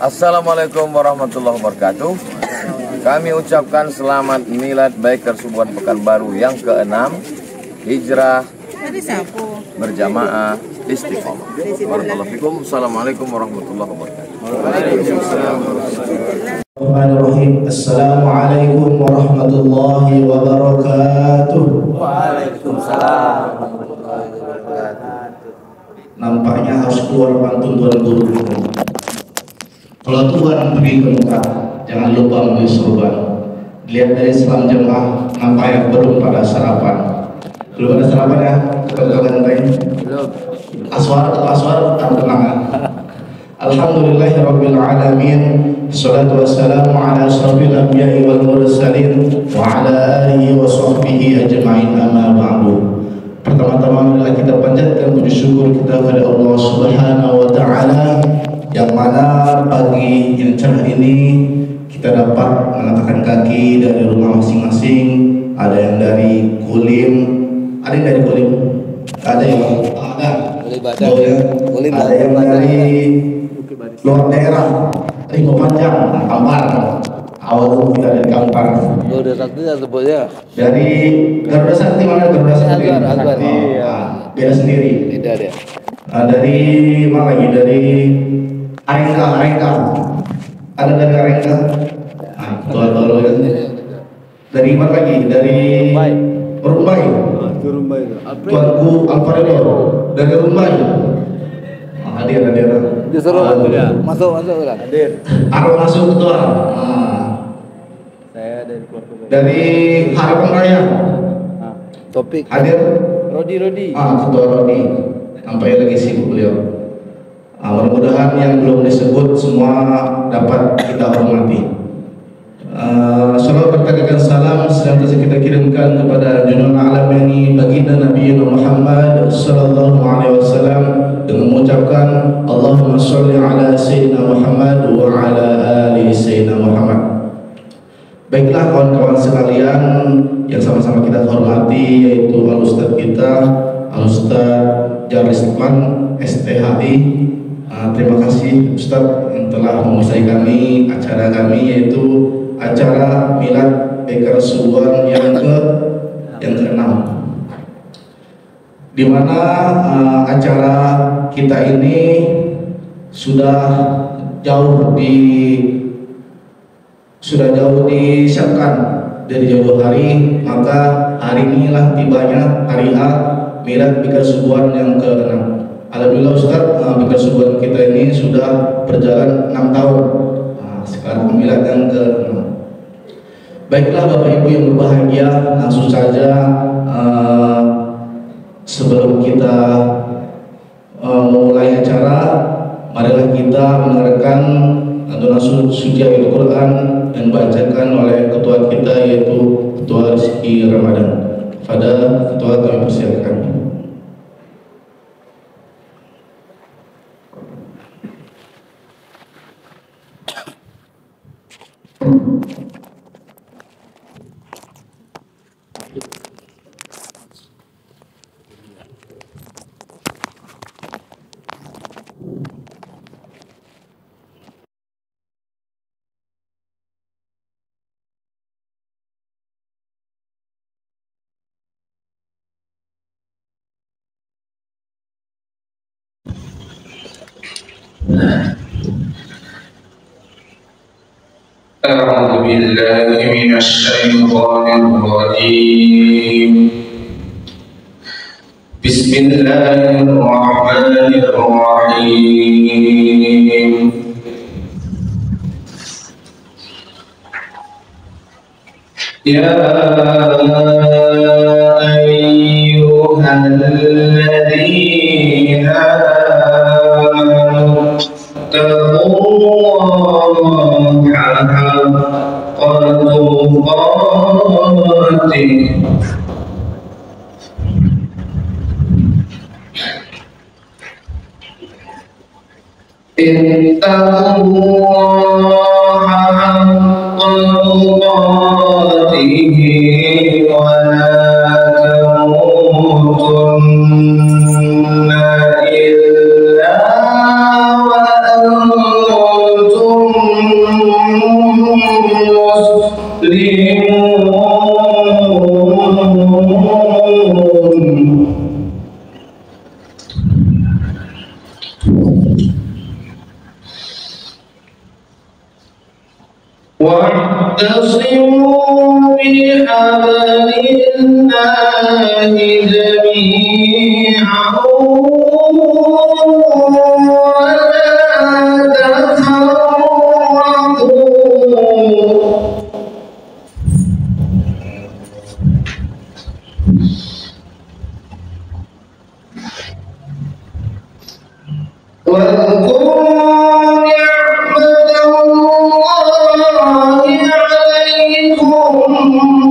Assalamualaikum warahmatullahi wabarakatuh. Kami ucapkan selamat milad Biker Subuhan Pekanbaru yang ke-6 Hijrah berjamaah istiqomah. Barakallahu fikum. Assalamualaikum warahmatullahi wabarakatuh. Waalaikumsalam. Assalamualaikum warahmatullahi wabarakatuh. Waalaikumsalam. Nampaknya harus keluar pantun Tuan Guru. Kalau Tuhan pergi ke Mekah, jangan lupa membeli sorban. Dilihat dari salam jemaah, nampaknya belum pada sarapan. Belum ada sarapan ya? Belum. Aswar atau aswar? Tenang. Alhamdulillahirabbil alamin. Wassalatu wassalamu ala asyrafil anbiya'i wal mursalin wa ala alihi wa sahbihi ajma'in, amma ba'du. Pertama-tama marilah kita panjatkan puji syukur kita kepada Allah Subhanahu wa taala yang mana pagi yang cerah ini kita dapat melangkahkan kaki dari rumah masing-masing. Ada yang dari Kulim, ada yang dari Kulim, ada yang ada, ada yang dari luar daerah, Ringo Panjang, Kampar, awal kita dari Kampar. Garuda Sakti sebutnya. Dari Garuda Sakti mana? Garuda Sakti. Agbar. Beda sendiri. Beda dia. Dari mana lagi? Dari Arengka. Ada dari Arengka. Baru ya. Dari mana lagi? Dari Rumbai. Tuanku Alvaredo dari Rumbai. Hadir. Disuruh masuk kan? Hadir. Arwah masuk ketua. Saya dari keluarga. Dari Harapan Raya. Topik. Hadir. Rodi. Ketua Rodi. Nampaknya lagi sibuk beliau. Mudah-mudahan yang belum disebut semua dapat kita hormati. Salawat berkatakan salam senantiasa kita kirimkan kepada junjungan alam ini baginda Nabi Muhammad sallallahu alaihi wasallam dengan mengucapkan Allahumma sholli ala sayyidina Muhammad wa ala ali sayyidina Muhammad. Baiklah kawan-kawan sekalian yang sama-sama kita hormati, yaitu al-ustaz kita Al-Ustaz Jarlis Lukman STHI. Terima kasih Ustaz yang telah memusai kami acara kami, yaitu acara Milad Biker Subuhan yang ke-6, di mana acara kita ini sudah jauh disiapkan dari jauh hari. Maka hari inilah tibanya hari A Milad Biker Subuhan yang ke-6. Alhamdulillah Ustaz, Biker Subuhan kita ini sudah berjalan 6 tahun. Sekarang Milad yang ke-6. Baiklah Bapak Ibu yang berbahagia, langsung saja sebelum kita memulai acara, marilah kita mendengarkan lantunan suci Al-Quran yang dibacakan oleh ketua kita, yaitu Ketua Rizky Ramadan. Pada ketua kami persilakan. أعوذ بالله من الشيطان الرجيم. بسم الله الرحمن الرحيم. يا أيها الذين آمنوا اتقوا الله حق تقاته اتقوا الله حق تقاته ولا تموتن إلا وأنتم واعتصموا بحبل الله جميعا ولا تفرقوا واذكروا نعمة الله عليكم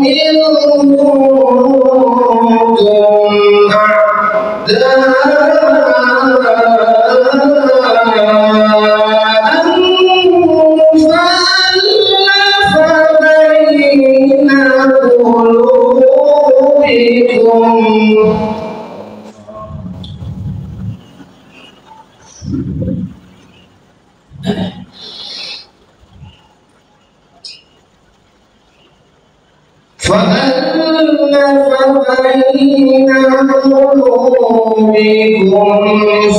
إذ كنتم أعداء فألف بين قلوبكم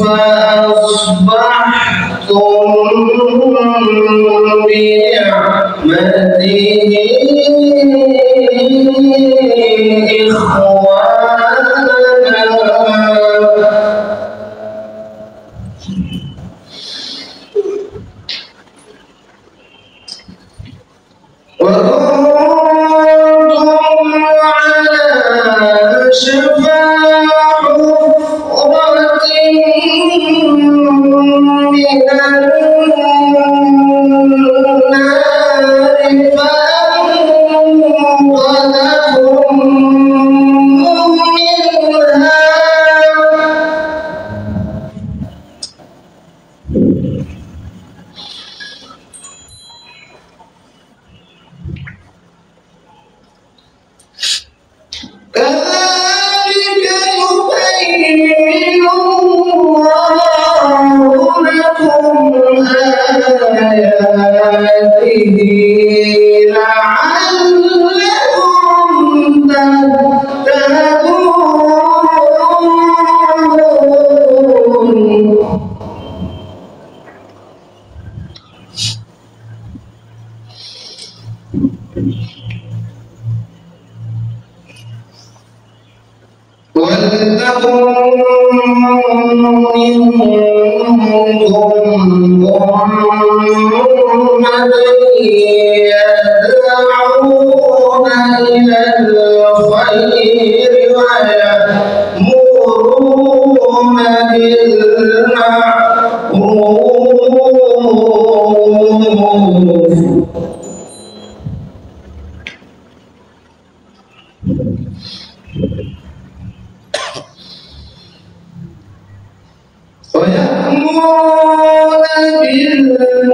فأصبحتم بنعمته إخوانا وكنتم على شفا حفرة من النار فأنقذكم منها كذلك يبين الله لكم آياته لعلكم تهتدون ولتكن منكم أمة يدعون إلى الخير ويأمرون بالمعروف ويأمرون بالمعروف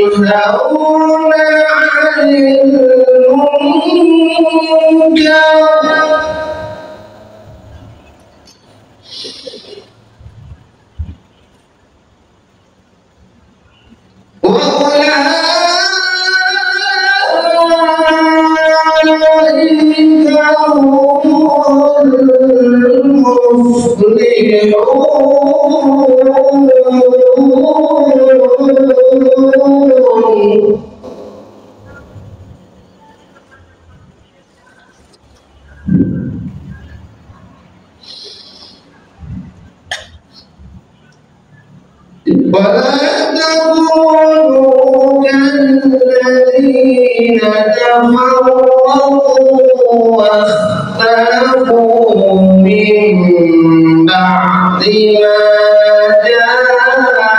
وينهون عن المنكر ولا تكونوا كالذين تفرقوا واختلفوا من بعد ما جاءهم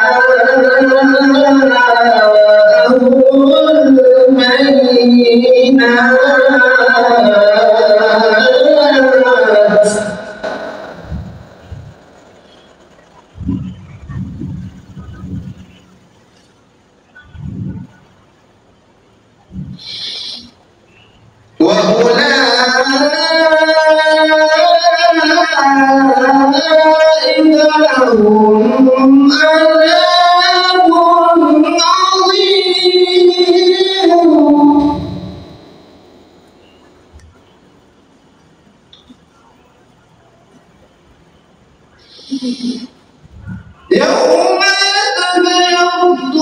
البينات وأولئك لهم عذاب عظيم يوم تبيض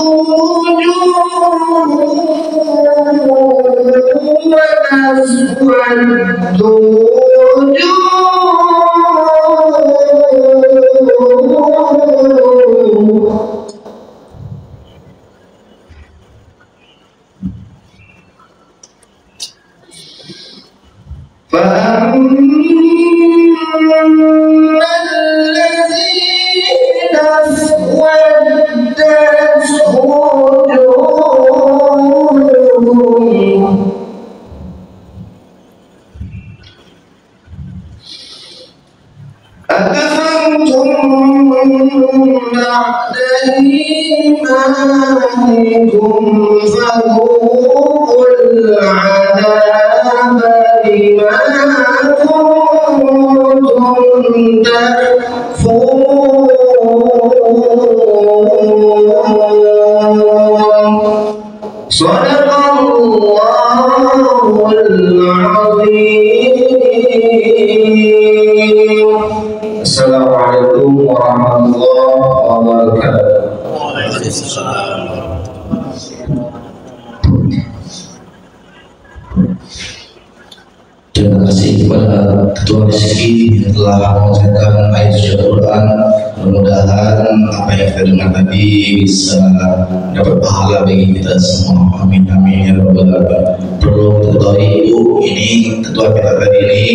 تسود وجوه فأما الذين اسودت وجوههم أكفرتم بعد إيمانكم فذوقوا العذاب بما كنتم تكفرون صدق الله العظيم. Assalamualaikum warahmatullahi wabarakatuh. Terima kasih kepada Ketua Rizki yang telah mengucapkan ayat suci Al-Quran. Mudah-mudahan apa yang kita dengar tadi bisa dapat pahala bagi kita semua. Amin amin ya rabbal alamin. Perlu ketahui Ibu, ini ketua kita tadi ini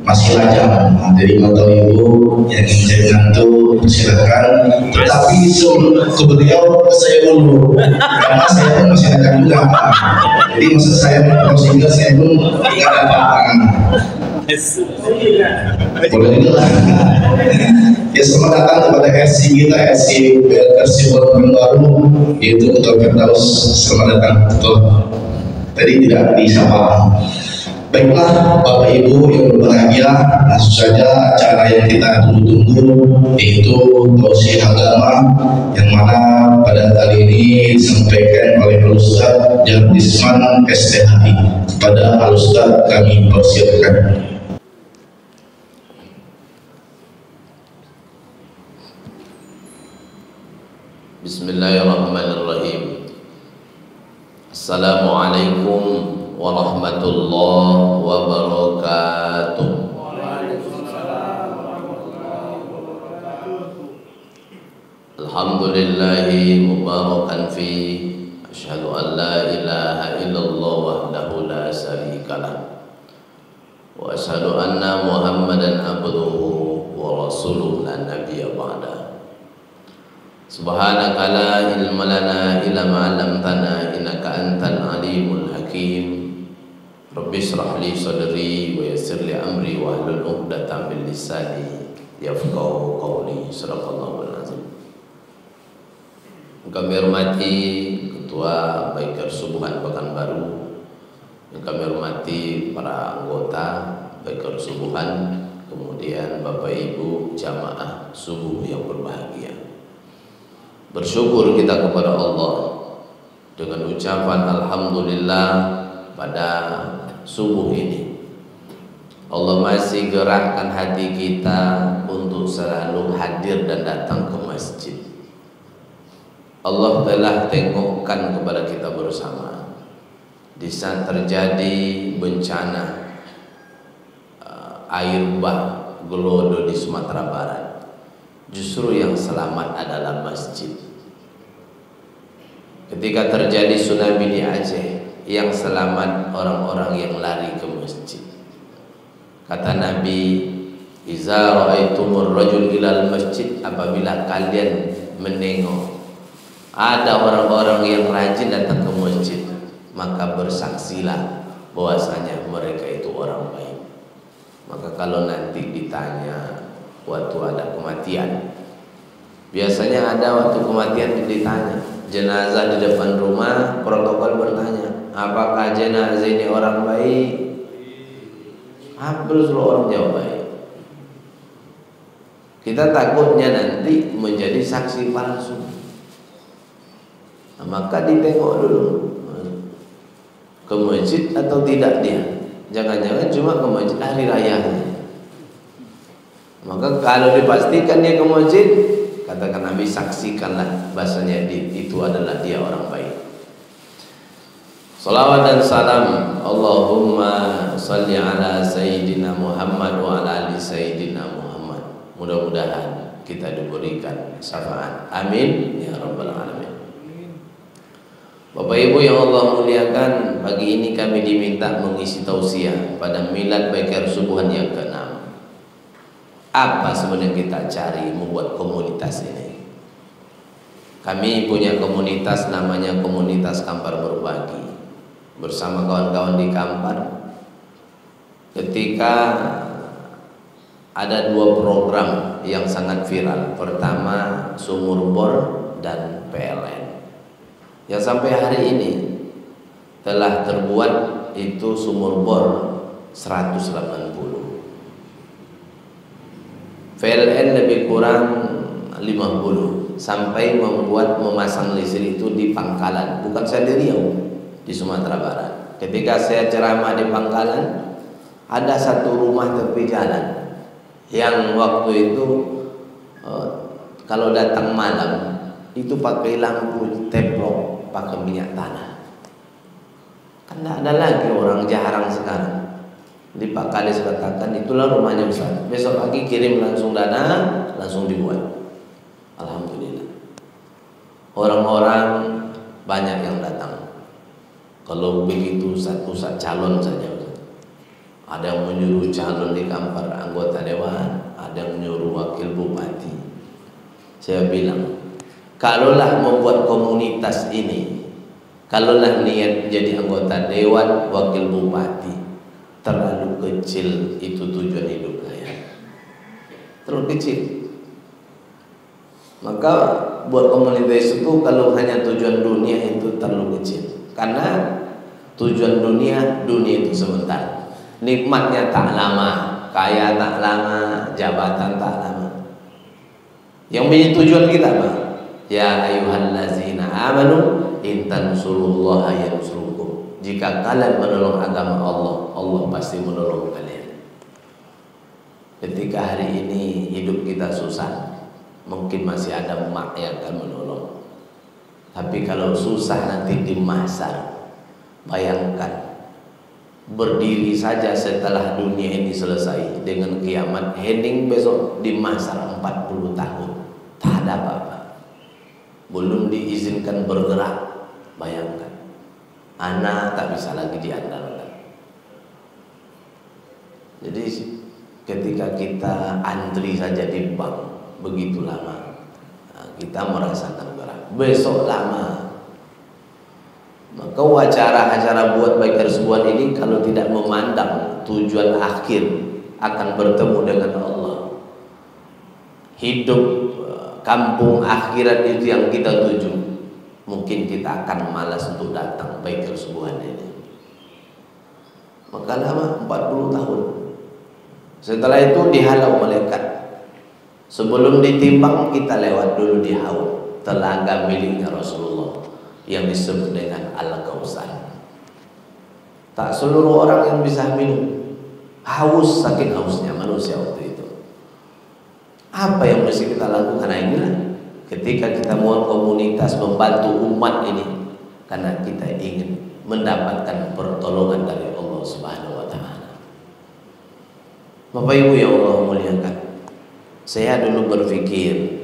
masih lajang. Jadi mata Ibu yang ingin jadi menantu persilakan. Tetapi sebelum ke beliau saya dulu, karena saya pun masih lajang juga. Jadi maksud saya sehingga saya pun tidak dapat. Boleh juga. Ya, selamat datang kepada RC kita, RC Subhan baru, yaitu Ketua Firdaus. Selamat datang Ketua. Tadi tidak disapa. Baiklah Bapak Ibu yang berbahagia, langsung saja acara yang kita tunggu-tunggu, yaitu tausiah agama, yang mana pada kali ini disampaikan oleh Al-Ustaz Jardisman STHI. Kepada Al-Ustaz kami persilakan. Bismillahirrahmanirrahim. Assalamualaikum warahmatullahi wabarakatuh. Alhamdulillahi mubarakan fi. Asyhadu an la ilaha illallah wahdahu la syarikalah. Wa asyhadu anna Muhammadan abduhu wa rasuluhu la nabiyya ba'da. Subhanaka la ilma lana illa ma 'allamtana innaka antal alimul hakim. Rabbi shrah li sadri wa yassir li amri wa hlul 'uqdatam min lisani yafqahu qawli. Shadaqallahul azim. Kami hormati Ketua Baiker Subuhan Pekanbaru, yang kami hormati para anggota Baiker Subuhan, kemudian Bapak Ibu jamaah subuh yang berbahagia. Bersyukur kita kepada Allah dengan ucapan alhamdulillah pada subuh ini. Allah masih gerakkan hati kita untuk selalu hadir dan datang ke masjid. Allah telah tengokkan kepada kita bersama di saat terjadi bencana air bah gelodo di Sumatera Barat. Justru yang selamat adalah masjid. Ketika terjadi tsunami di Aceh, yang selamat orang-orang yang lari ke masjid. Kata Nabi, "Iza ra'aitumur rajul ilal masjid," apabila kalian menengok ada orang-orang yang rajin datang ke masjid, maka bersaksilah bahwasanya mereka itu orang baik. Maka kalau nanti ditanya waktu ada kematian, biasanya ada waktu kematian ditanya, jenazah di depan rumah, protokol bertanya, apakah jenazah ini orang baik? Hampir seluruh orang jawab baik. Kita takutnya nanti menjadi saksi palsu. Nah, maka ditengok dulu ke masjid atau tidak dia. Jangan-jangan cuma ke masjid hari raya. Maka kalau dipastikan dia ke masjid, katakan Nabi, saksikanlah bahasanya itu adalah dia orang baik. Salawat dan salam Allahumma salli ala Sayyidina Muhammad wa ala ali Sayyidina Muhammad. Mudah-mudahan kita diberikan syafaat. Amin ya rabbal alamin. Bapak Ibu yang Allah muliakan, pagi ini kami diminta mengisi tausiah pada milad Baikar Subuhan yang ke-6. Apa sebenarnya kita cari membuat komunitas ini? Kami punya komunitas namanya Komunitas Kampar Berbagi. Bersama kawan-kawan di Kampar, ketika ada 2 program yang sangat viral. Pertama sumur bor dan PLN. Yang sampai hari ini telah terbuat itu sumur bor 180. PLN lebih kurang 50, sampai memasang listrik itu di Pangkalan, bukan saya di Riau, di Sumatera Barat. Ketika saya ceramah di Pangkalan, ada satu rumah tepi jalan yang waktu itu kalau datang malam itu pakai lampu teplok, pakai minyak tanah. Kan tidak ada lagi, orang jarang sekarang. Di Pak Kades katakan itulah rumahnya Ustaz. Besok pagi kirim langsung dana, langsung dibuat. Alhamdulillah. Orang-orang banyak yang datang. Kalau begitu satu calon saja, ada yang menyuruh calon di Kampar anggota dewan, ada yang menyuruh wakil bupati. Saya bilang, kalaulah membuat komunitas ini, kalaulah niat jadi anggota dewan, wakil bupati, terlalu kecil itu tujuan hidup saya, terlalu kecil. Maka buat komunitas itu kalau hanya tujuan dunia itu terlalu kecil. Karena tujuan dunia itu sebentar. Nikmatnya tak lama, kaya tak lama, jabatan tak lama. Yang menjadi tujuan kita apa? Ya ayyuhallazina amanu in tansurullaha yansurkum. Jika kalian menolong agama Allah, Allah pasti menolong kalian. Ketika hari ini hidup kita susah, mungkin masih ada emak yang akan menolong. Tapi kalau susah nanti di masar, bayangkan berdiri saja setelah dunia ini selesai dengan kiamat, hening besok di masar 40 tahun, tak ada apa-apa, belum diizinkan bergerak. Bayangkan, anak tak bisa lagi diandalkan. Jadi ketika kita antri saja di bank begitu lama, kita merasakan berat. Besok lama. Maka acara buat Baikar Subuhan ini kalau tidak memandang tujuan akhir akan bertemu dengan Allah, hidup kampung akhirat itu yang kita tuju, mungkin kita akan malas untuk datang Baikar Subuhan ini. Maka lama 40 tahun. Setelah itu dihalau malaikat. Sebelum ditimbang kita lewat dulu di haud, telaga miliknya Rasulullah yang disebut dengan Al-Kautsar. Tak seluruh orang yang bisa minum, haus, saking hausnya manusia waktu itu. Apa yang mesti kita lakukan? Nah inilah ketika kita mau komunitas membantu umat ini, karena kita ingin mendapatkan pertolongan dari Allah Subhanahu wa Ta'ala. Bapak Ibu yang Allah muliakan, saya dulu berpikir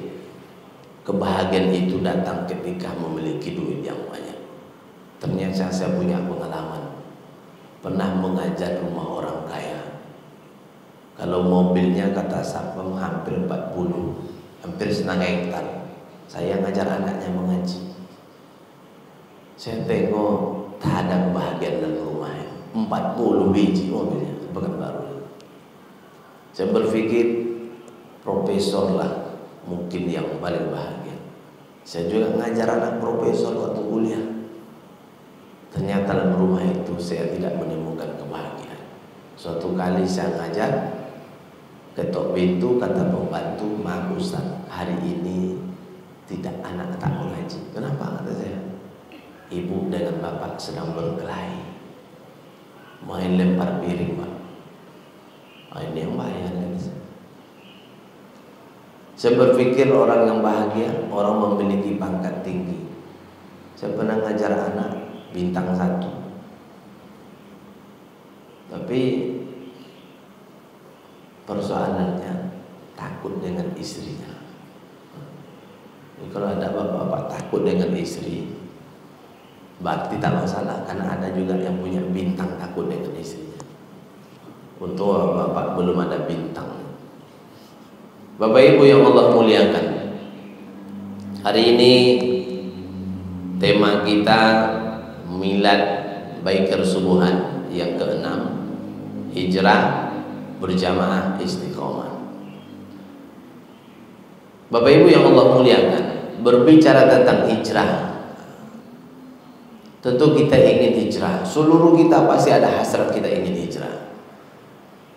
kebahagiaan itu datang ketika memiliki duit yang banyak. Ternyata saya punya pengalaman, pernah mengajar rumah orang kaya. Kalau mobilnya kata Sapam hampir 40, hampir setengah hektar, saya ngajar anaknya mengaji. Saya tengok tak ada kebahagiaan dalam rumahnya, 40 biji mobilnya, bukan baru. Saya berpikir profesor lah mungkin yang paling bahagia. Saya juga ngajar anak profesor waktu kuliah. Ternyata dalam rumah itu saya tidak menemukan kebahagiaan. Suatu kali saya ngajar, ketok pintu kata pembantu, "Maaf Ustaz, hari ini tidak anak tak mengaji." "Kenapa?" kata saya. "Ibu dengan bapak sedang berkelahi, main lempar piring Pak." Ini yang bahaya kan? Saya berpikir orang yang bahagia, orang memiliki pangkat tinggi. Saya pernah ngajar anak bintang 1, Tapi persoalannya takut dengan istrinya. Jadi kalau ada bapak-bapak takut dengan istri, berarti tak masalah, karena ada juga yang punya bintang takut dengan istrinya. Untuk bapak belum ada bintang. Bapak Ibu yang Allah muliakan, hari ini tema kita milad Baiker Subuhan yang ke-6, hijrah berjamaah istiqomah. Bapak Ibu yang Allah muliakan, berbicara tentang hijrah, tentu kita ingin hijrah. Seluruh kita pasti ada hasrat kita ingin hijrah.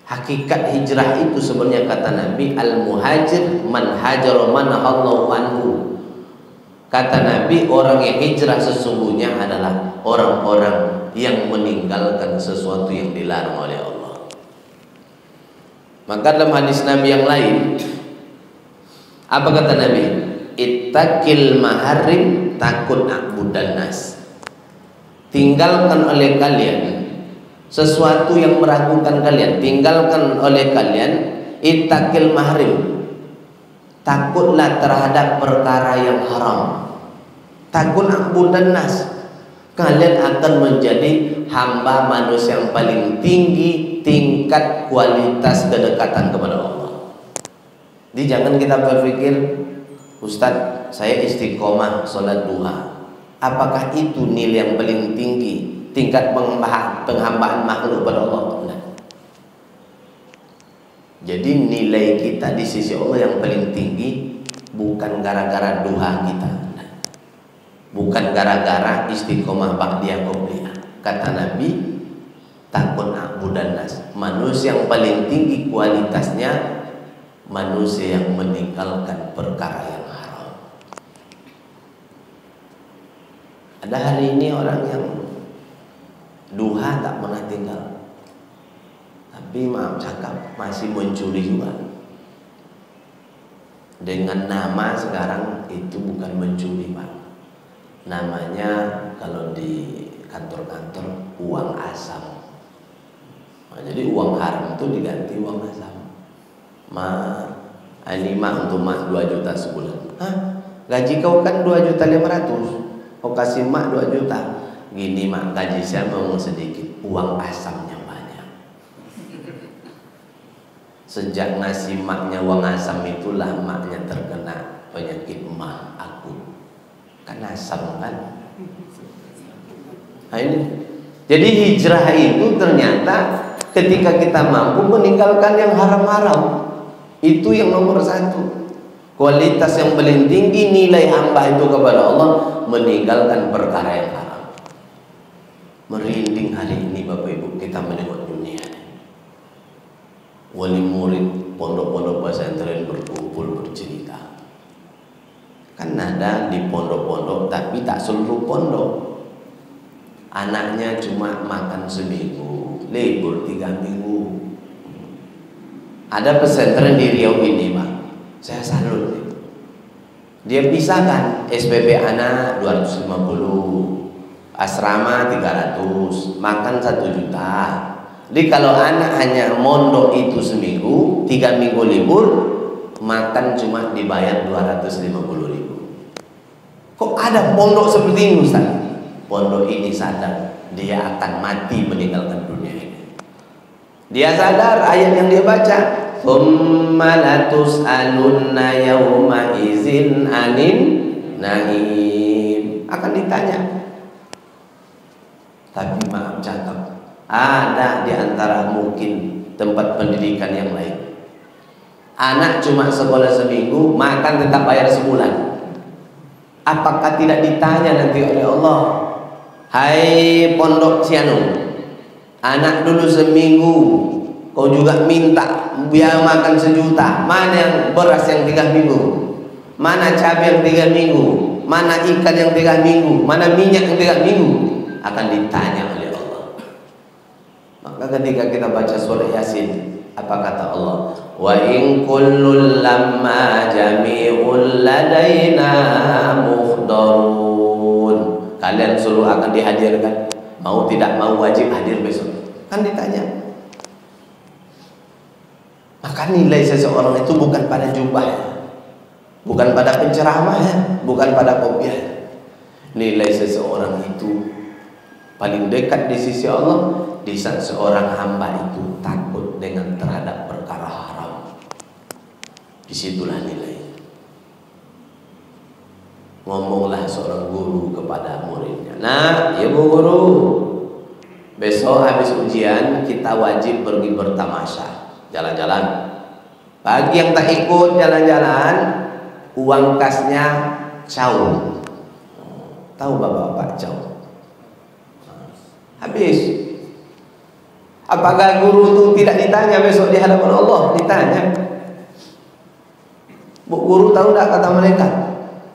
Hakikat hijrah itu sebenarnya kata Nabi, al-muhajir man hajara man Allahu anhu. Kata Nabi, orang yang hijrah sesungguhnya adalah orang-orang yang meninggalkan sesuatu yang dilarang oleh Allah. Maka dalam hadis Nabi yang lain, apa kata Nabi? Ittaqil maharim takun a'budan nas. Tinggalkan oleh kalian sesuatu yang meragukan kalian, tinggalkan oleh kalian. Ittaqil mahrim, takutlah terhadap perkara yang haram. Takun a'budan nas, kalian akan menjadi hamba manusia yang paling tinggi tingkat kualitas kedekatan kepada Allah. Jadi jangan kita berpikir, Ustadz saya istiqomah sholat duha, apakah itu nilai yang paling tinggi tingkat penghambaan makhluk pada Allah? Nah. Jadi nilai kita di sisi Allah yang paling tinggi bukan gara-gara duha kita, nah. Bukan gara-gara istiqomah ba'diyah qobliyah. Kata Nabi, takun a'budan nas, manusia yang paling tinggi kualitasnya manusia yang meninggalkan perkara yang haram. Ada hari ini orang yang duha tak pernah tinggal, tapi maaf cakap masih mencuri juga. Dengan nama sekarang itu bukan mencuri, Pak. Namanya kalau di kantor-kantor uang asam. Nah, jadi uang haram itu diganti uang asam. Ini untuk mak 2 juta sebulan. Hah? Gaji kau kan 2.500.000. Kau kasih mak 2 juta. Gini mak, gaji saya mau sedikit, uang asamnya banyak. Sejak ngasih maknya uang asam itulah maknya terkena penyakit mah akut. Kan asam kan. Nah ini. Jadi hijrah itu ternyata ketika kita mampu meninggalkan yang haram-haram. Itu yang nomor 1. Kualitas yang paling tinggi nilai hamba itu kepada Allah, meninggalkan perkara yang haram. Merinding hari ini Bapak Ibu kita menengok dunia. Wali murid pondok-pondok pesantren berkumpul bercerita. Kan ada di pondok-pondok, tapi tak seluruh pondok. Anaknya cuma makan seminggu, libur 3 minggu. Ada pesantren di Riau ini, Pak. Saya salut nih. Dia pisahkan SPP anak 250, asrama 300, makan 1 juta. Jadi kalau anak hanya mondok itu seminggu, 3 minggu libur, makan cuma dibayar 250.000. Kok ada pondok seperti ini, Ustaz? Pondok ini sadar dia akan mati meninggalkan dunia ini. Dia sadar ayat yang dia baca, "Tsumma latus'alunna yauma idzin 'anin na'im." Akan ditanya. Tapi maaf cakap, ada di antara mungkin tempat pendidikan yang lain. Anak cuma sekolah seminggu, makan tetap bayar sebulan. Apakah tidak ditanya nanti oleh Allah? Hai pondok Cianung, anak dulu seminggu, kau juga minta biar makan 1 juta. Mana yang beras yang 3 minggu? Mana cabai yang 3 minggu? Mana ikan yang 3 minggu? Mana minyak yang 3 minggu? Akan ditanya oleh Allah. Maka ketika kita baca surah Yasin, apa kata Allah? Wa in kullul lamma jami'ul ladaina muhdarun. Kalian suruh akan dihadirkan, mau tidak mau wajib hadir besok. kan ditanya. Maka nilai seseorang itu bukan pada jubahnya, bukan pada penceramahnya, bukan pada kopiahnya. Nilai seseorang itu paling dekat di sisi Allah di saat seorang hamba itu takut dengan terhadap perkara haram. Disitulah nilai. Ngomonglah seorang guru kepada muridnya, "Nah, ya Bu Guru, besok habis ujian kita wajib pergi bertamasya, jalan-jalan. Bagi yang tak ikut jalan-jalan, uang kasnya caw." Tahu bapak-bapak caw? Habis. Apakah guru itu tidak ditanya besok di hadapan Allah? Ditanya. Bu guru tahu tak kata mereka?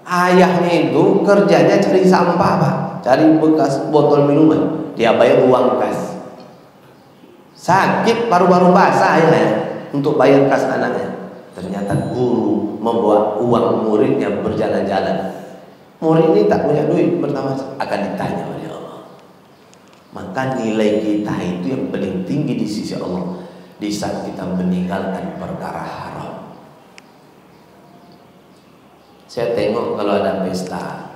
Ayahnya itu kerjanya cari sampah Pak, cari bekas botol minuman. Dia bayar uang kas. Sakit paru-paru basah ayahnya untuk bayar kas anaknya. Ternyata guru membawa uang muridnya berjalan-jalan. Murid ini tak punya duit, pertama akan ditanya oleh Allah. Maka nilai kita itu yang paling tinggi di sisi Allah di saat kita meninggalkan perkara haram. Saya tengok kalau ada pesta,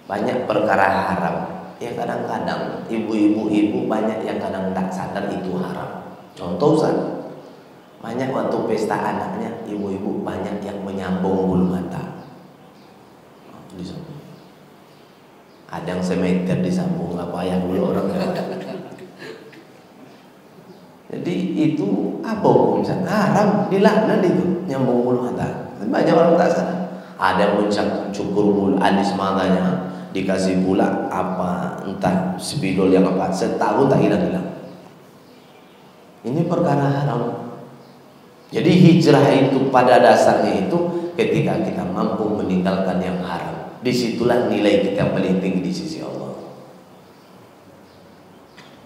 banyak perkara haram. Ya kadang-kadang ibu-ibu banyak yang kadang tak sadar itu haram. Contoh Ustaz, banyak waktu pesta anaknya, ibu-ibu banyak yang menyambung bulu mata. Disambung. Ada yang semeter disambung, apa yang dulu orang. Jadi itu apa hukumnya? Haram, dilaknat itu nyambung bulu mata. Banyak orang tak sadar. Ada yang cukur bulu alis matanya, dikasih pula apa entah spidol yang apa, setahun tak hilang-hilang. Ini perkara haram. Jadi hijrah itu pada dasarnya itu ketika kita mampu meninggalkan yang haram. Disitulah nilai kita yang paling tinggi di sisi Allah.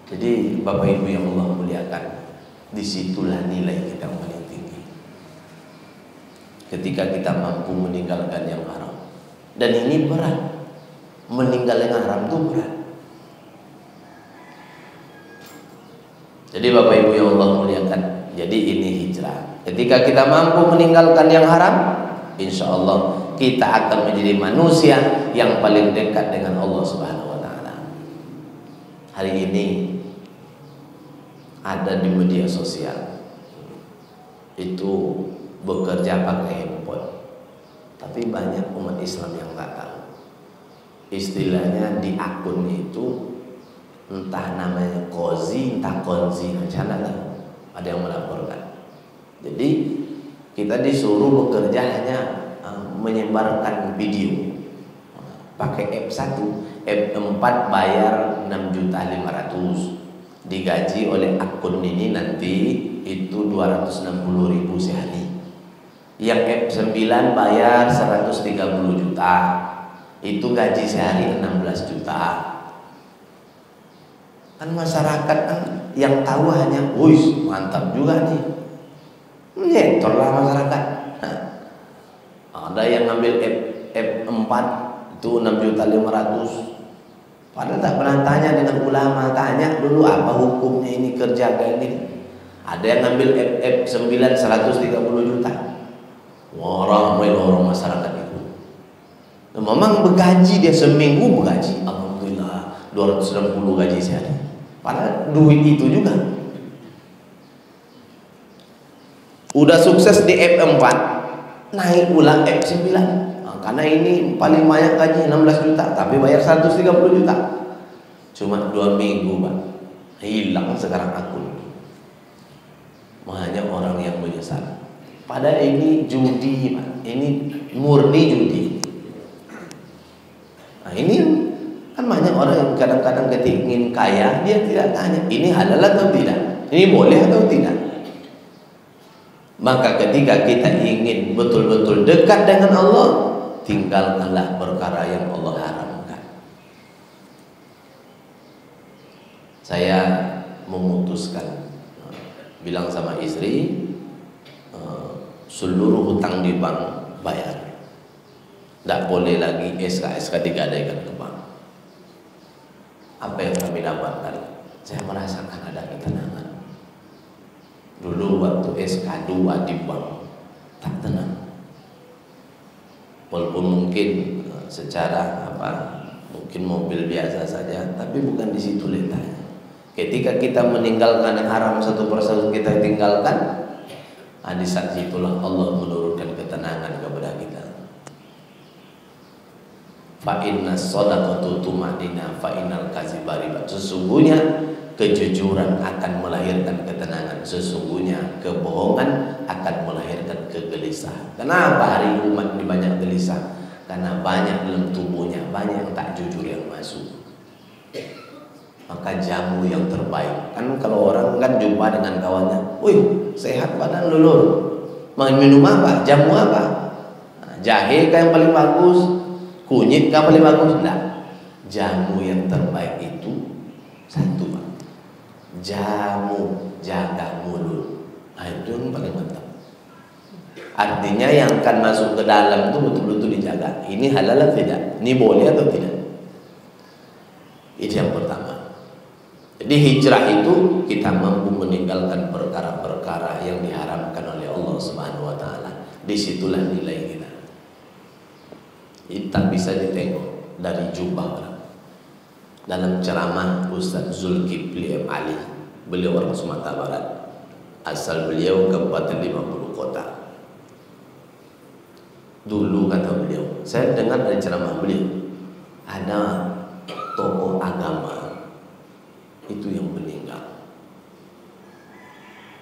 Jadi Bapak Ibu yang Allah muliakan, disitulah nilai kita yang paling tinggi. Ketika kita mampu meninggalkan yang haram. Dan ini berat. Meninggalkan yang haram itu berat. Jadi Bapak Ibu yang Allah muliakan, jadi ini hijrah. Ketika kita mampu meninggalkan yang haram, insya Allah kita akan menjadi manusia yang paling dekat dengan Allah Subhanahu wa Ta'ala. Hari ini ada di media sosial itu bekerja pakai handphone, tapi banyak umat Islam yang tak tahu. Istilahnya di akunnya itu entah namanya kozi, entah konzi, macam mana ada yang melaporkan. Jadi kita disuruh bekerja hanya menyebarkan video pakai app 1, app 4 bayar 6.500.000, digaji oleh akun ini nanti itu 260.000 sehari. Yang app 9 bayar 130 juta, itu gaji sehari 16 juta. Kan masyarakat kan yang tahu hanya, wih mantap juga nih, nyetorlah masyarakat. Ada yang ngambil F4 itu 6.500.000, padahal tak pernah tanya dengan ulama, tanya dulu apa hukumnya ini kerja kayak gini. Ada yang ngambil F9 130 juta. Orang masyarakat itu. Nah, memang bergaji dia seminggu bergaji, alhamdulillah 260 gaji sehari. Padahal duit itu juga. Udah sukses di F4, naik ulang F9. Nah, karena ini paling banyak gaji 16 juta, tapi bayar 130 juta. Cuma 2 minggu, Pak. Hilang sekarang akun. Banyak orang yang menyesal. Padahal ini judi, Pak. Ini murni judi. Nah, ini kan banyak orang yang kadang-kadang ketika ingin kaya, dia tidak tanya, ini halal atau tidak? Ini boleh atau tidak? Maka ketika kita ingin betul-betul dekat dengan Allah, tinggalkanlah perkara yang Allah haramkan. Saya memutuskan, bilang sama istri, seluruh hutang di bank bayar. Tidak boleh lagi SK digadaikan ke bank. Apa yang kami dapatkan? Saya merasakan ada ketenangan. Dulu waktu SK2 di bank tak tenang. Walaupun mungkin secara mungkin mobil biasa saja, tapi bukan di situ letaknya. Ketika kita meninggalkan yang haram satu persatu kita tinggalkan, di saat itulah Allah menurunkan ketenangan kepada kita. Fa inna shadaqatu tumadina fa innal kadziba riba. Sesungguhnya kejujuran akan melahirkan ketenangan. Sesungguhnya kebohongan akan melahirkan kegelisahan. Kenapa hari umat ini banyak gelisah? Karena banyak dalam tubuhnya, banyak yang tak jujur yang masuk. Maka jamu yang terbaik, kan kalau orang kan jumpa dengan kawannya, wih sehat badan lulur, mau minum apa, jamu apa, jahe kah yang paling bagus, kunyit kah paling bagus? Enggak, jamu yang terbaik itu satu, Pak. Jamu jaga mulut, itu yang paling mantap. Artinya yang akan masuk ke dalam itu betul-betul dijaga. Ini halal atau tidak? Ini boleh atau tidak? Itu yang pertama. Jadi hijrah itu kita mampu meninggalkan perkara-perkara yang diharamkan oleh Allah Subhanahu wa taala. Disitulah nilai kita. Itu tak bisa ditengok dari jubah orang. Dalam ceramah Ustaz Zulkifli M. Ali, beliau orang Sumatera Barat. Asal beliau Kabupaten 50 kota. Dulu kata beliau, saya dengar dari ceramah beliau, ada tokoh agama itu yang meninggal.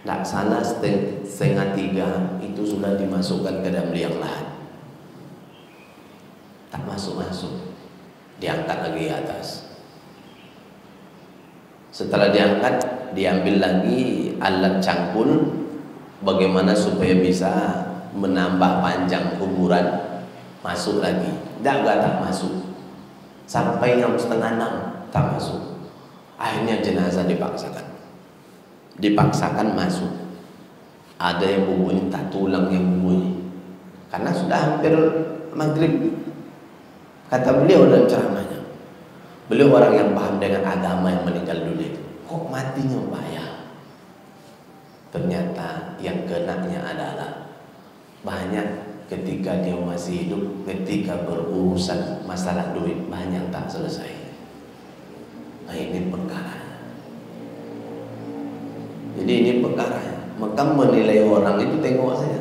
Laksana setengah 3 itu sudah dimasukkan ke dalam liang lahat. Tak masuk-masuk, diangkat lagi atas. Setelah diangkat, diambil lagi alat cangkul, bagaimana supaya bisa menambah panjang kuburan, masuk lagi. Tak masuk. Sampai jam 5:30 tak masuk. Akhirnya jenazah dipaksakan masuk. Ada yang bunyi, tak tulang yang bunyi, karena sudah hampir maghrib. Kata beliau dalam ceramahnya, beliau orang yang paham dengan agama yang meninggal dunia. Kok matinya bahaya? Ternyata yang kenanya adalah banyak ketika dia masih hidup, ketika berurusan masalah duit banyak tak selesai. Nah ini perkaranya. Jadi ini perkaranya. Maka menilai orang itu tengok saja.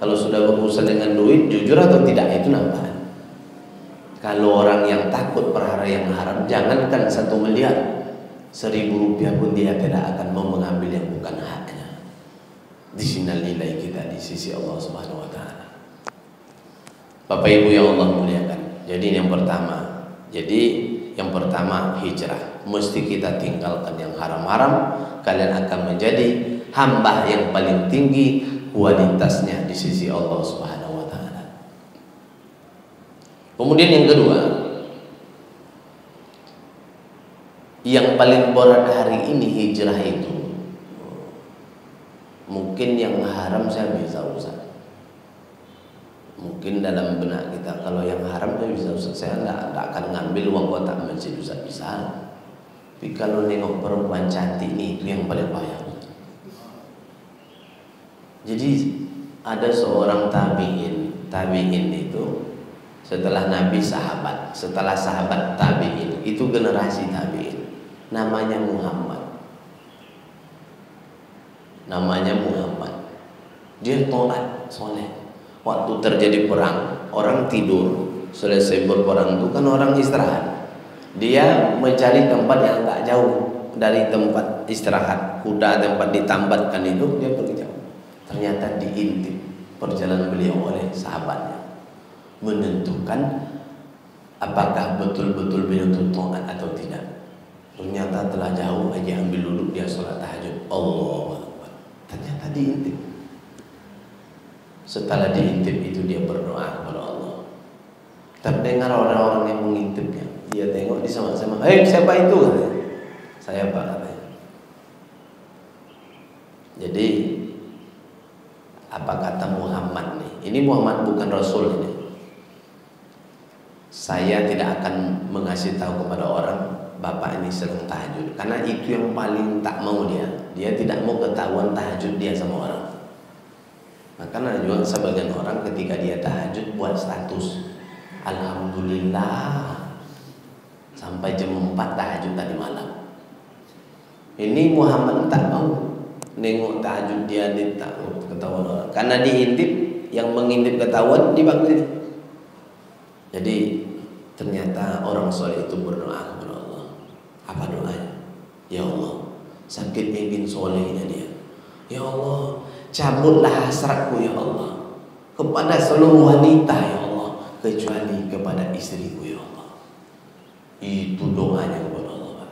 Kalau sudah berurusan dengan duit, jujur atau tidak itu nampak. Kalau orang yang takut perkara yang haram, jangankan 1 miliar, 1.000 rupiah pun dia tidak akan mau mengambil yang bukan haknya. Di sini nilai kita di sisi Allah Subhanahu wa taala. Bapak Ibu yang Allah muliakan. Jadi yang pertama hijrah. Mesti kita tinggalkan yang haram-haram. Kalian akan menjadi hamba yang paling tinggi kualitasnya di sisi Allah Subhanahu wa taala. Kemudian yang kedua, yang paling berat hari ini hijrah itu, mungkin yang haram saya bisa usah. Mungkin dalam benak kita, kalau yang haram saya bisa usah. Saya tidak akan ngambil uang kotak masjid, bisa. Tapi kalau nengok perempuan cantik ini, itu yang paling bahaya. Jadi ada seorang tabi'in itu setelah Nabi sahabat, setelah sahabat tabi'in, itu generasi tabi'in. Namanya Muhammad. Dia taat, soleh. Waktu terjadi perang, orang tidur, selesai berperang itu kan orang istirahat. Dia mencari tempat yang tak jauh dari tempat istirahat, kuda tempat ditambatkan itu, dia pergi jauh. Ternyata diintip perjalanan beliau oleh sahabatnya, menentukan apakah betul-betul beliau itu taat atau tidak. Ternyata telah jauh aja ambil duduk dia sholat tahajud. Allah Akbar. Ternyata diintip. Setelah diintip itu dia berdoa kepada Allah. Terdengar orang-orang yang mengintipnya. Dia tengok di sama-sama. Siapa itu? Saya Pak katanya. Jadi apa kata Muhammad nih? Ini Muhammad bukan Rasul ini. Saya tidak akan mengasih tahu kepada orang bapak ini sedang tahajud, karena itu yang paling tak mau dia tidak mau ketahuan tahajud dia sama orang. Makanya juga sebagian orang ketika dia tahajud buat status alhamdulillah sampai jam 4 tahajud tadi malam. Ini Muhammad tak mau nengok tahajud dia takut ketahuan orang, karena diintip, yang mengintip ketahuan dibangun. Jadi ternyata orang soleh itu berdoa kepada Allah. Apa doanya? Ya Allah, sakit ingin solehnya dia. Ya Allah, cabutlah hasratku ya Allah kepada seluruh wanita ya Allah, kecuali kepada istriku ya Allah. Itu doanya kepada Allah, Pak.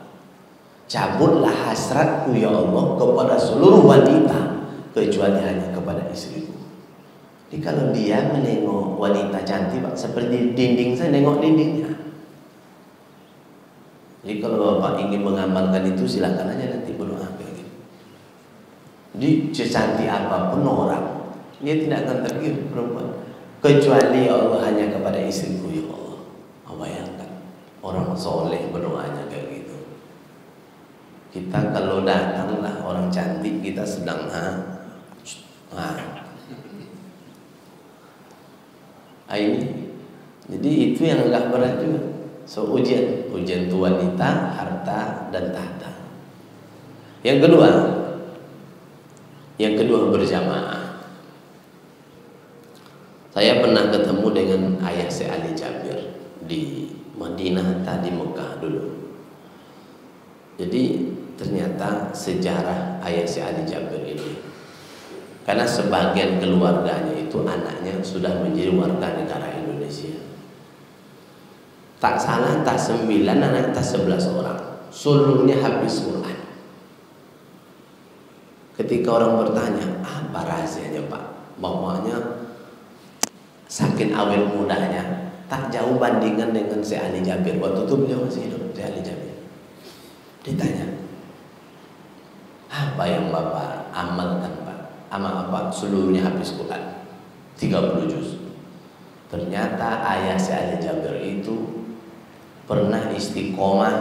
Cabutlah hasratku ya Allah kepada seluruh wanita, kecuali hanya kepada istriku. Jadi kalau dia menengok wanita cantik, Pak, seperti dinding, saya nengok dindingnya. Jadi kalau Bapak ingin mengamalkan itu, silakan aja nanti berdoa kayak gitu. Jadi secantik apapun orang, dia tidak akan tergiur perempuan, kecuali ya Allah hanya kepada istriku ya Allah. Bayangkan orang soleh berdoanya kayak gitu. Kita kalau datanglah orang cantik, kita sedang ini. Jadi itu yang agak berat juga. So ujian itu wanita, harta dan tahta. Yang kedua berjamaah. Saya pernah ketemu dengan ayah Syekh Ali Jabir di Madinah, tadi Mekah dulu. Jadi ternyata sejarah ayah Syekh Ali Jabir ini, karena sebagian keluarganya itu anaknya sudah menjadi warga negara Indonesia. Tak salah, tak 9 anak, tak 11 orang, seluruhnya habis Quran. Ketika orang bertanya, apa rahasianya Pak? Bapaknya saking awet mudanya, tak jauh bandingan dengan Syekh Ali Jabir. Waktu itu beliau masih hidup, Syekh Ali Jabir. Ditanya, apa yang Bapak amalkan Pak? Amal apa? Seluruhnya habis Quran, 30 juz. Ternyata ayah Syekh Ali Jabir itu pernah istiqomah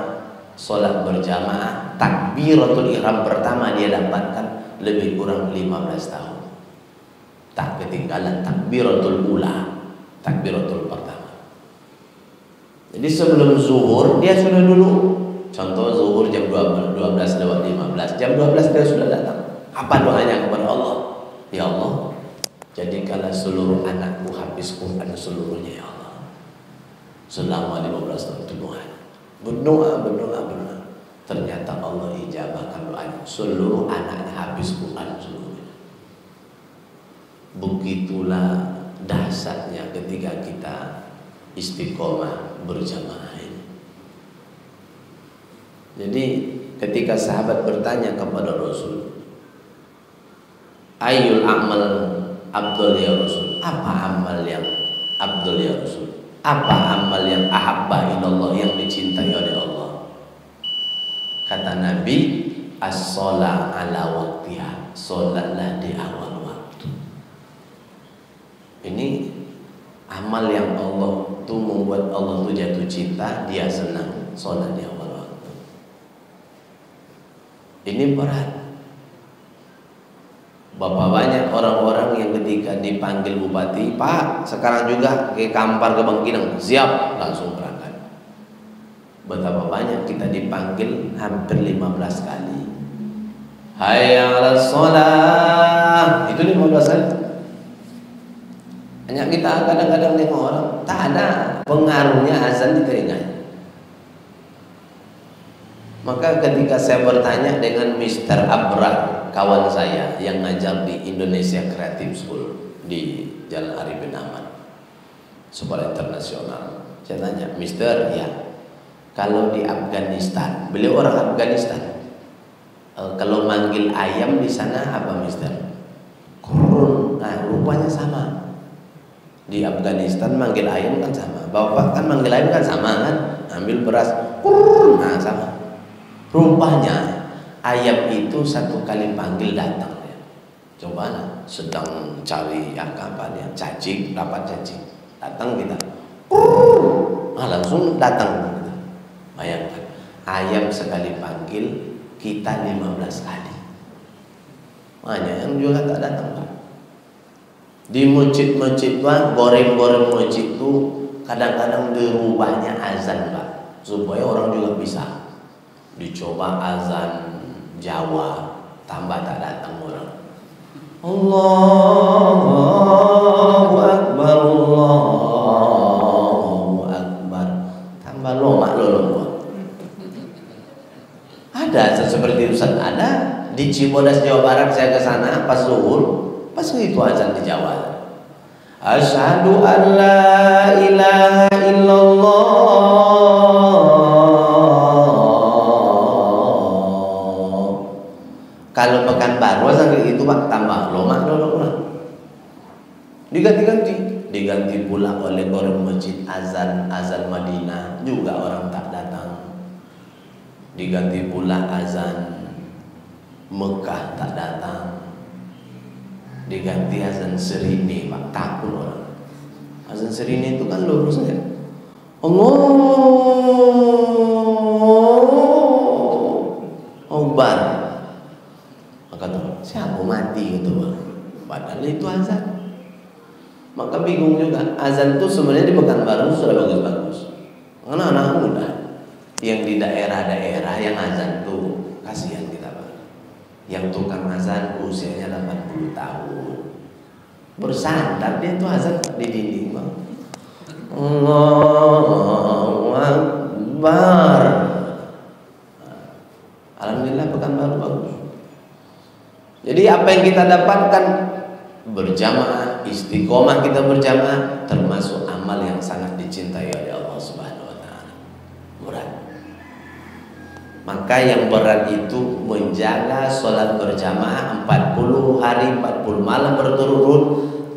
sholat berjamaah, takbiratul ihram pertama dia dapatkan lebih kurang 15 tahun. Tak ketinggalan takbiratul ula, takbiratul pertama. Jadi sebelum zuhur dia sudah dulu, contoh zuhur jam 12 lewat 15, jam 12 dia sudah datang. Apa doanya kepada Allah? Ya Allah, jadikanlah seluruh anakku habis Quran seluruhnya ya Allah. Selama 15 tahun itu berdoa. Ternyata Allah ijabahkan doanya. Seluruh anaknya habis Quran seluruhnya. Begitulah dahsyatnya ketika kita istiqomah berjamaah ini. Jadi ketika sahabat bertanya kepada Rasul, Ayyul amal abdul ya Rasul, apa amal yang abdul ya Rasul? Apa amal yang ahabba ilallah, yang dicintai oleh Allah? Kata Nabi, as-sholah ala waktiha, sholatlah di awal waktu. Ini amal yang Allah itu membuat Allah itu jatuh cinta, dia senang, sholat di awal waktu. Ini berat. Bapak, banyak orang-orang yang ketika dipanggil bupati, Pak sekarang juga ke Kampar ke Bangkinang, siap, langsung berangkat. Betapa banyak kita dipanggil hampir 15 kali. Hayya 'alas shalah, itu 15 kali. Hanya kita kadang-kadang tengok orang, tak ada pengaruhnya azan di telinganya. Maka ketika saya bertanya dengan Mr. Abrar, kawan saya yang ngajar di Indonesia Creative School di Jalan Arifin Ahmad, sekolah internasional, saya tanya, Mister, ya, kalau di Afghanistan, beliau orang Afghanistan, kalau manggil ayam di sana apa Mister? Kurun. Nah, rupanya sama. Di Afghanistan manggil ayam kan sama. Bapak kan manggil ayam kan sama kan? Ambil beras, kurun. Nah, sama. Rupanya ayam itu satu kali panggil datang ya. Cobalah sedang cari apa ya, cacing, dapat cacing, datang kita, langsung datang kita. Bayangkan ayam sekali panggil kita 15 kali. Banyak yang juga tak datang Pak. Di masjid-masjid Pak, goreng-goreng masjid itu kadang-kadang dirubahnya azan Pak, supaya orang juga bisa. Dicoba azan Jawa, tambah tak datang orang. Allahu Akbar, Allahu Akbar, tambah lomak lolo. Ada seperti itu, ada di Cibodas Jawa Barat. Saya ke sana pas zuhur, pas itu azan di Jawa. Asyhadu an la ilaha illallah. Kalau Pekanbaru azan kayak gitu Pak, tambah lomak lolo. Diganti pula oleh orang masjid azan Madinah, juga orang tak datang. Diganti pula azan Mekah, tak datang. Diganti azan Serini Pak, takut orang. Azan Serini itu kan lurus saja. Allahu Akbar. Maka tuh siapa mati gitu Pak. Padahal itu azan. Maka bingung juga. Azan itu sebenarnya di Pekanbaru sudah bagus-bagus. Karena anak muda yang di daerah-daerah yang azan tuh kasihan kita Pak. Yang tukang azan usianya 80 tahun, bersandar dia tuh azan di dinding Bang. Allahu Akbar. Alhamdulillah Pekanbaru bagus. Jadi apa yang kita dapatkan berjamaah, istiqomah kita berjamaah, termasuk amal yang sangat dicintai oleh Allah Subhanahu wa taala. Berat. Maka yang berat itu menjaga sholat berjamaah 40 hari 40 malam berturut-turut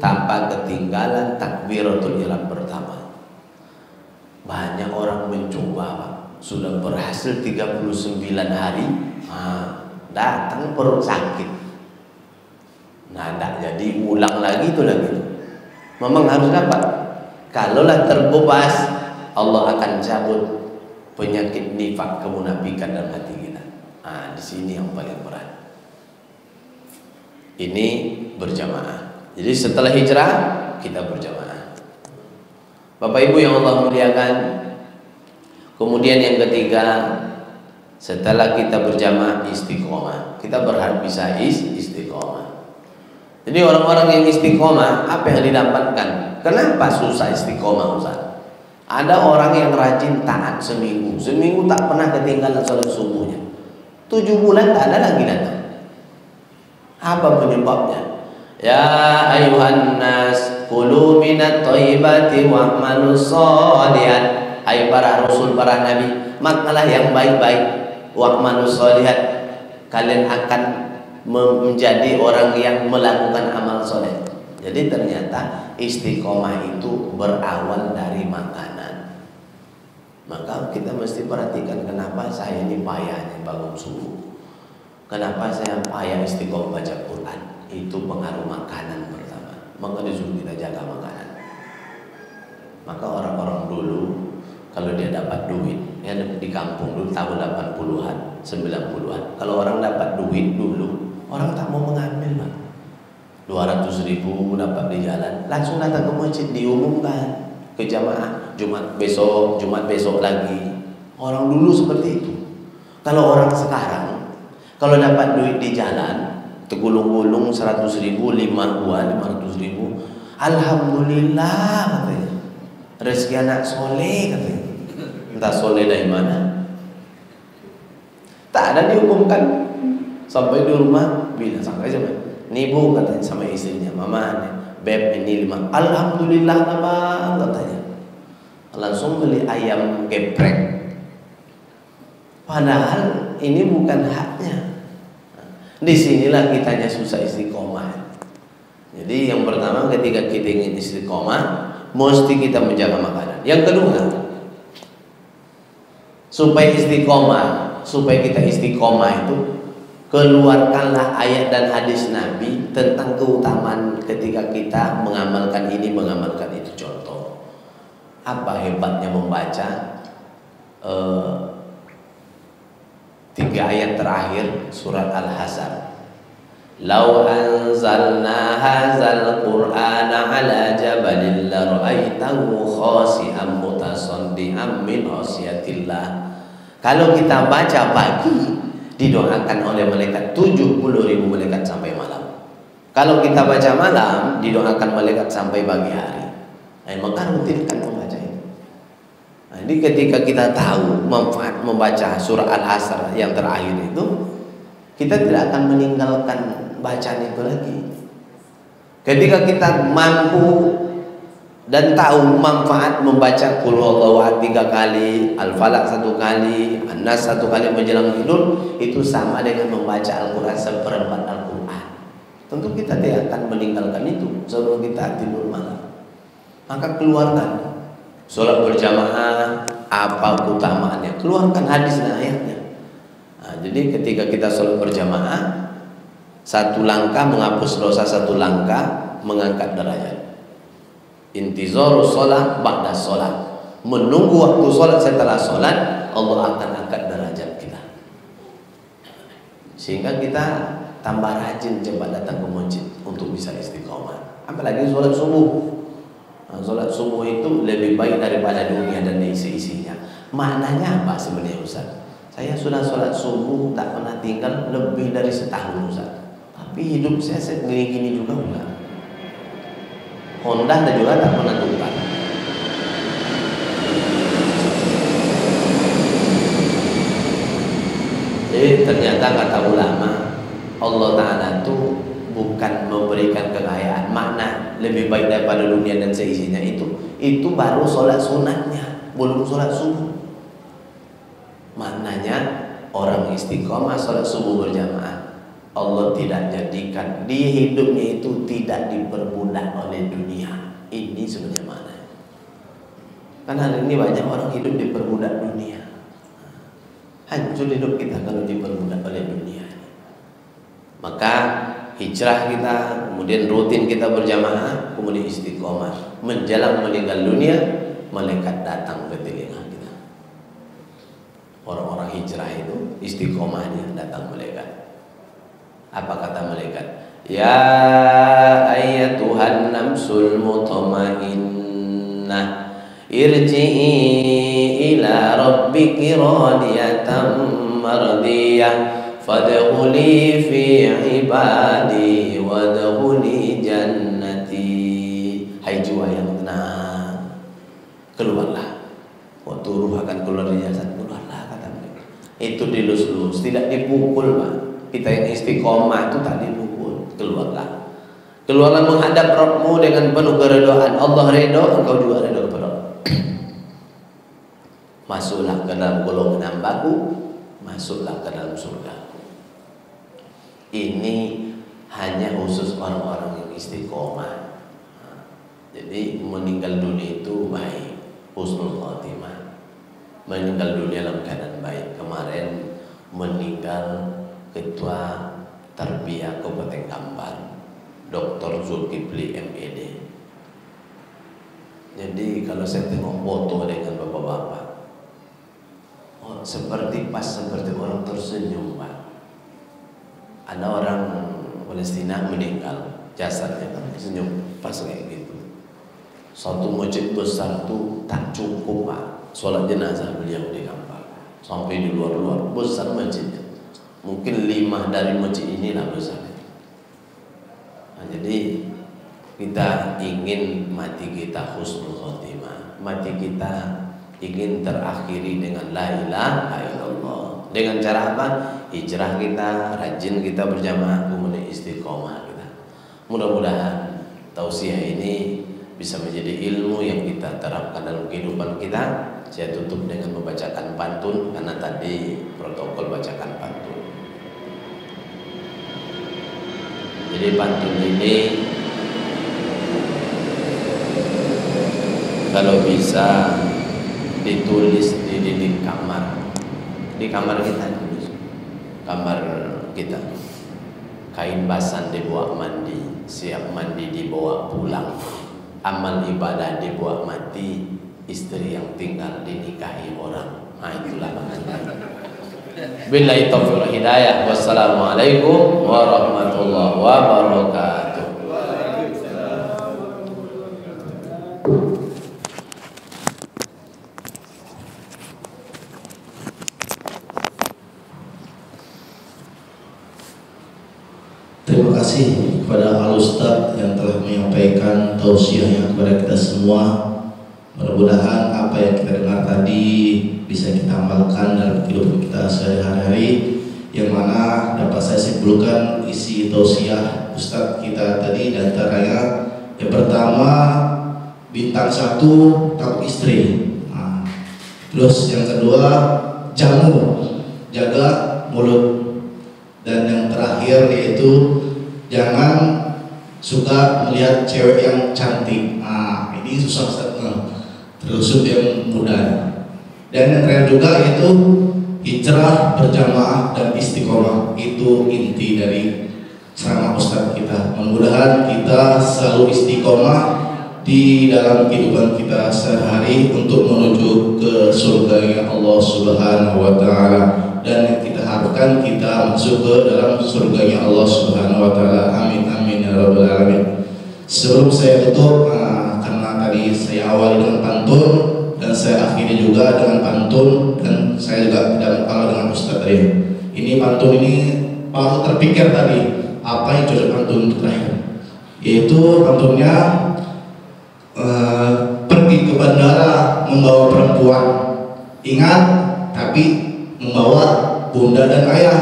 tanpa ketinggalan takbiratul ihram pertama. Banyak orang mencoba Pak, sudah berhasil 39 hari, datang perut sakit. Nah, tak jadi ulang lagi itu lagi. Memang harus dapat. Kalaulah terbebas, Allah akan cabut penyakit nifak, kemunafikan dalam hati kita. Di sini yang paling berat. Ini berjamaah. Jadi setelah hijrah kita berjamaah. Bapak Ibu yang Allah muliakan. Kemudian yang ketiga, setelah kita berjamaah istiqomah, kita berharap bisa istiqomah. Jadi orang-orang yang istiqomah, apa yang didapatkan? Kenapa susah istiqomah Ustaz? Ada orang yang rajin taat seminggu tak pernah ketinggalan sholat subuhnya. 7 bulan tak ada lagi datang. Apa penyebabnya? Ya ayuhan nas kulu minat thayyibati wa'malus sholihat. Hai para rasul, para nabi, makanlah yang baik-baik, wa'malus sholihat. Kalian akan menjadi orang yang melakukan amal soleh. Jadi ternyata istiqomah itu berawal dari makanan. Maka kita mesti perhatikan kenapa saya ini payahnya bangun subuh, kenapa saya payah istiqomah baca Quran. Itu pengaruh makanan pertama. Maka disuruh kita jaga makanan. Maka orang-orang dulu kalau dia dapat duit, ya di kampung dulu tahun 80-an, 90-an, kalau orang dapat duit dulu, orang tak mau mengambil Pak. 200.000 dapat di jalan, langsung datang ke masjid, diumumkan ke jamaah, Jumat besok lagi. Orang dulu seperti itu. Kalau orang sekarang, kalau dapat duit di jalan, tegulung-gulung 100.000, 500.000, alhamdulillah katanya. Rezeki anak soleh katanya. Entah soleh dari mana. Tak ada diumumkan. Sampai di rumah bilang sampai aja, nih Bu katanya sama istrinya, mama nih, beb ini 5. Alhamdulillah Bang katanya. Langsung beli ayam geprek. Padahal ini bukan haknya. Disinilah kitanya susah istiqomah. Jadi yang pertama ketika kita ingin istiqomah, mesti kita menjaga makanan. Yang kedua, supaya kita istiqomah itu, keluarkanlah ayat dan hadis Nabi tentang keutamaan ketika kita mengamalkan ini, mengamalkan itu. Contoh, apa hebatnya membaca 3 ayat terakhir surat Al-Hasyr. Lau anzalna hadzal qur'ana ala jabalin la ra'aitahu khashi'an mutasaddian min khasyatillah. Kalau kita baca pagi, didoakan oleh malaikat 70.000 malaikat sampai malam. Kalau kita baca malam, didoakan malaikat sampai pagi hari. Nah, maka rutinkan membaca itu. Nah, jadi ketika kita tahu manfaat membaca surah Al-Hasyr yang terakhir itu, kita tidak akan meninggalkan bacaan itu lagi. Ketika kita mampu dan tahu manfaat membaca Qul huwallahu ahad 3 kali, Al-Falaq 1 kali, An-Nas 1 kali menjelang tidur, itu sama dengan membaca Al-Quran 1/4 Al-Quran. Tentu kita tidak akan meninggalkan itu sebelum kita tidur malam. Maka keluarkan sholat berjamaah, apa keutamaannya, keluarkan hadis dan ayatnya. Nah, jadi ketika kita sholat berjamaah, 1 langkah menghapus dosa, 1 langkah mengangkat derajat. Intizaru sholat ba'da sholat, menunggu waktu sholat setelah sholat, Allah akan angkat derajat kita, sehingga kita tambah rajin cepat datang ke masjid untuk bisa istiqomah. Apalagi sholat subuh. Nah, sholat subuh itu lebih baik daripada dunia dan isi-isinya. Maknanya apa sebenarnya Ustaz? Saya sudah sholat subuh tak pernah tinggal lebih dari setahun Ustaz, tapi hidup saya segini-gini juga enggak. Honda juga tak pernah tukar. Jadi ternyata kata ulama, Allah Ta'ala itu bukan memberikan kekayaan, makna lebih baik daripada dunia dan seisinya itu baru sholat sunatnya, belum sholat subuh. Maknanya orang istiqomah sholat subuh berjamaah, Allah tidak jadikan di hidupnya itu tidak diperbudak oleh dunia. Ini sebenarnya maknanya. Karena hari ini banyak orang hidup diperbudak dunia. Hancur hidup kita kalau diperbudak oleh dunia. Maka hijrah kita, kemudian rutin kita berjamaah, kemudian istiqomah. Menjelang meninggal dunia, malaikat datang ke telinga kita. Orang-orang hijrah itu istiqomahnya datang malaikat. Apa kata malaikat? Ya ayyatuhan nafsul mutmainnah irji'i ila rabbiki radiyatan mardiyah fadkhuli fi ibadi wadkhuli jannati. Hai jiwa yang tenang, keluarlah. Waktu ruh akan keluar dari jasad, keluarlah kata mereka. Itu dilus-lus, tidak dipukul, Pak. Kita yang istiqomah itu tak dipukul, keluarlah. Keluarlah menghadap Rabbmu dengan penuh keridhaan. Allah ridho, engkau juga ridho kepada Allah. Masuklah ke dalam golongan hambaku, masuklah ke dalam surga. Ini hanya khusus orang-orang yang istiqomah. Jadi meninggal dunia itu baik, husnul khotimah. Meninggal dunia dalam keadaan baik. Kemarin meninggal Ketua Tarbiyah Kabupaten Kampar, Dr. Zulkifli MED. Jadi kalau saya tengok foto dengan bapak-bapak, oh, seperti orang tersenyum, Pak. Ada orang Palestina meninggal, jasadnya kan senyum pas kayak gitu. Satu masjid besar itu tak cukup, Pak, sholat jenazah beliau di Kampar, sampai di luar-luar besar masjidnya. Mungkin 5 dari masjid inilah besarnya. Nah, jadi kita ingin mati kita husnul khotimah, mati kita ingin terakhiri dengan la ilaha illallah. Dengan cara apa? Hijrah kita, rajin kita berjamaah, kemudian istiqomah kita. Mudah-mudahan tausiah ini bisa menjadi ilmu yang kita terapkan dalam kehidupan kita. Saya tutup dengan membacakan pantun, karena tadi protokol bacakan pantun. Jadi pantun ini kalau bisa ditulis di dinding kamar, di kamar kita tulis, kamar kita. Kain basan dibawa mandi, siap mandi dibawa pulang, amal ibadah dibawa mati, istri yang tinggal dinikahi orang. Nah itulah maknanya. Billahi taufiq wal hidayah. Wassalamualaikum warahmatullahi wabarakatuh. Terima kasih kepada Al-Ustadz yang telah menyampaikan tausiahnya kepada kita semua. Mudah-mudahan apa yang kita dengar tadi bisa kita amalkan dalam kehidupan kita sehari-hari, yang mana dapat saya simpulkan isi tausiah Ustadz kita tadi. Dan antaranya yang pertama, bintang 1 takut istri. Terus yang kedua, jaga mulut. Dan yang terakhir yaitu jangan suka melihat cewek yang cantik. Ini susah terusuk yang mudah. Dan yang terakhir juga yaitu hijrah berjamaah dan istiqomah. Itu inti dari ceramah Ustadz kita. Mudah-mudahan kita selalu istiqomah di dalam kehidupan kita sehari untuk menuju ke surga Allah Subhanahu wa Ta'ala. Dan kita harapkan kita masuk ke dalam surganya Allah Subhanahu wa Ta'ala. Amin amin ya rabbal alamin. Sebelum saya tutup, karena tadi saya awali dengan pantun dan saya akhiri juga dengan pantun, dan saya juga tidak kalah dengan Ustadz tadi. Ini pantun ini baru terpikir tadi apa yang cocok pantun untuk terakhir, yaitu pantunnya pergi ke bandara membawa perempuan, ingat tapi membawa bunda dan ayah.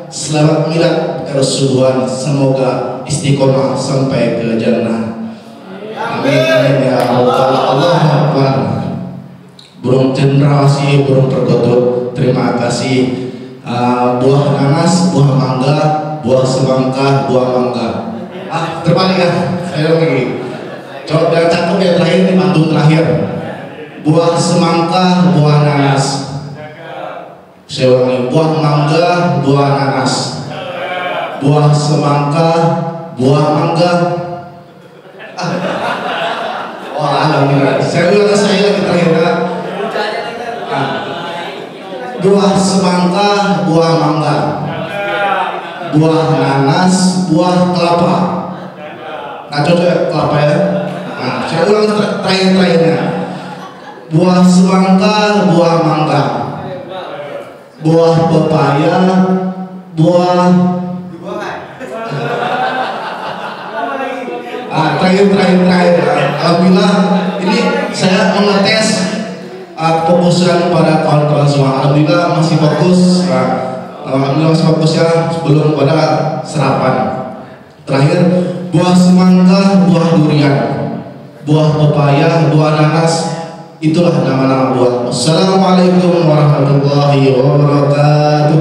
Selamat milad Rasulullah, semoga istiqomah sampai ke jannah. Amin amin ya Allah. Allahu Akbar. Burung cendrawasih, burung perkutut, terima kasih. Buah nanas, buah mangga, buah semangka, buah mangga. Terbalik ya, saya lagi. Coba jangan cakep ya, terakhir nih, pantun terakhir. Buah semangka, buah nanas. Saya ulangi, buah mangga, buah nanas, buah semangka, buah mangga. Alhamdulillah. Saya ulangi, saya lagi terakhir. Buah semangka, buah mangga, buah nanas, buah kelapa. Nggak cocok ya kelapa ya. Saya ulangi terakhirnya. Buah semangka, buah mangga, buah pepaya, buah terakhir. Alhamdulillah, ini saya mengetes fokusan pada kawan-kawan semua. Alhamdulillah masih fokus. Alhamdulillah masih fokus ya, sebelum pada sarapan. Terakhir, buah semangka, buah durian, buah pepaya, buah nanas. Itulah nama-nama buah. Assalamualaikum warahmatullahi wabarakatuh.